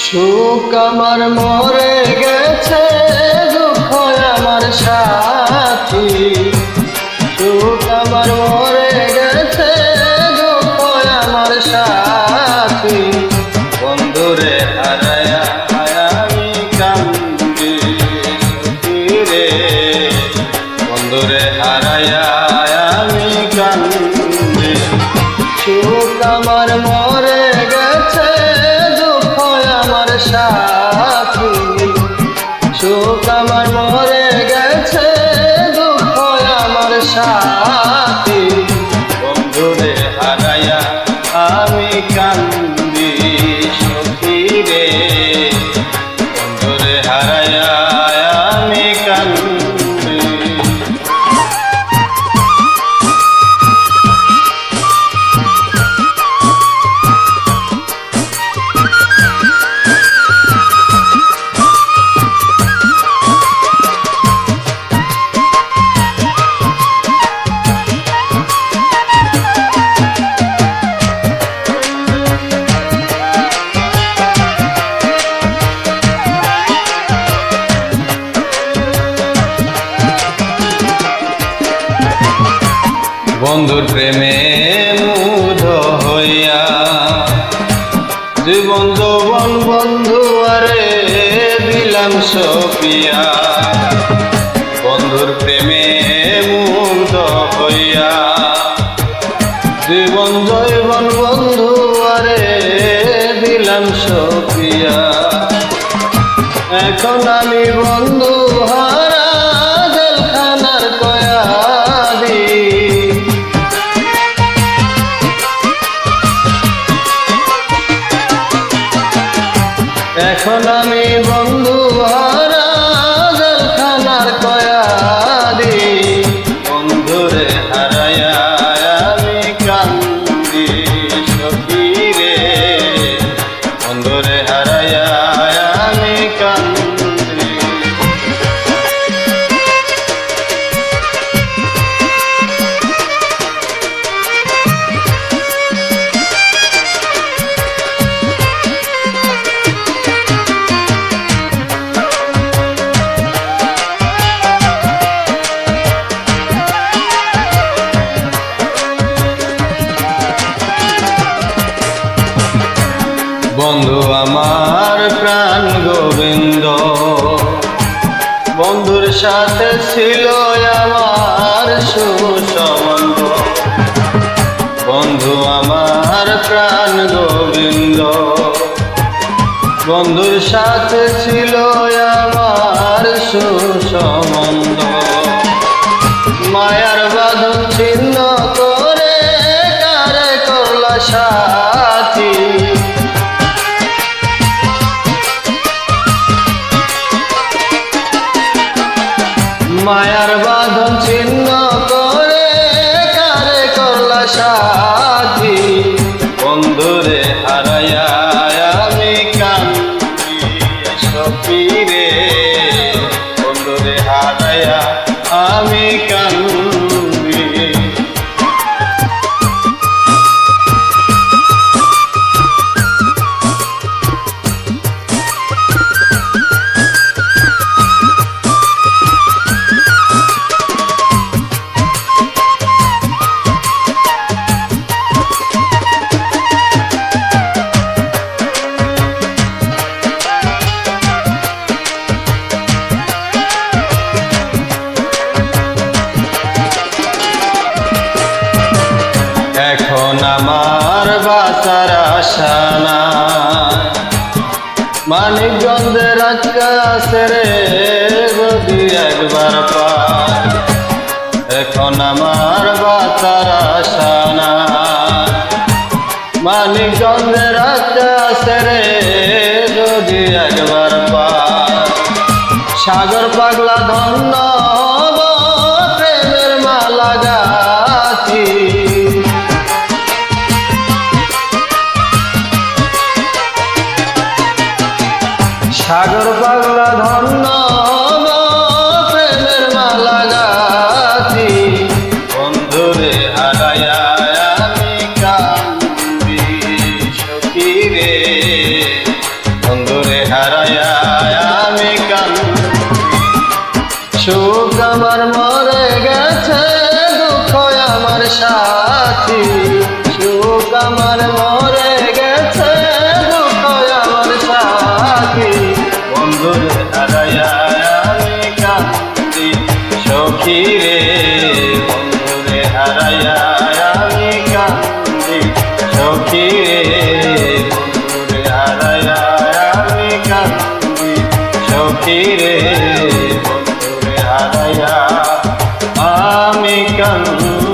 সুখ আমার মরে গেছে, দুঃখ আমার সাথী। সুখ আমার মরে গেছে, দুঃখ আমার সাথী। বন্ধুরে হারায়া আমি কান্দি রে, বন্ধুরে হারায়া আমি কান্দি। সুখ আমার মরে গেছে, সাথী। সুখ আমার মরে গেছে, দুঃখ আমার সাথী। বন্ধুরে হারায়া আমি কান্দি সখী রে, বন্ধুরে হারায়া আমি কান্দি। বন্ধুর প্রেমে মুগ্ধ হইয়া জীবন যৌবন বন্ধু আরে দিলাম সপিয়া। বন্ধুর প্রেমে মুগ্ধ হইয়া জীবন যৌবন বন্ধু আরে দিলাম সপিয়া। এখন আমি বন্ধু হারা জেলখানার কয়াদি। এখন আমি বন্ধু হারা জেলখানার কয়াদি। বন্ধুরে হারায়া আমি কান্দি সখী রে, বন্ধুরে হারায়া আমি কান্দি। বন্ধু আমার প্রাণ গোবিন্দ, বন্ধুর সাথে ছিল আমার সুসম্বন্ধ। বন্ধু আমার প্রাণ গোবিন্দ, বন্ধুর সাথে ছিল আমার সুসম্বন্ধ। মায়ার বাঁধন ছিন্ন করে কারে করলা সাথী। মায়ার বাঁধন ছিন্ন করে কারে করলা সাথী। বন্ধুরে হারায়া আমি কান্দি সখী রে, বন্ধুরে হারায়া আমি কান্দি। এখন আমার বাঁচার আশা নাই, মানিকগঞ্জের আকাশে রে যদি একবার পাই। এখন আমার বাঁচার আশা নাই, মানিকগঞ্জের আকাশে রে যদি একবার পাই। সাগর পাগলা ধন্য হব প্রেমের মালা গাছি। সাগর পাগলা ধন্য হব প্রেমের মালা গাছি। বন্ধুরে হারায়া আমি কান্দি সখী রে, বন্ধুরে হারায়া আমি কান্দি। সুখ আমার মরে গেছে, দুঃখ আমার সাথী। সুখ আমার মরে গেছে, দুঃখ আমার সাথী। বন্ধুরে হারায়া আমি কান্দি সখী রে, বন্ধুরে হারায়া আমি কান্দি সখী রে, বন্ধুরে হারায়া আমি কান্দি সখী রে, বন্ধুরে হারায়া আমি কান্দি।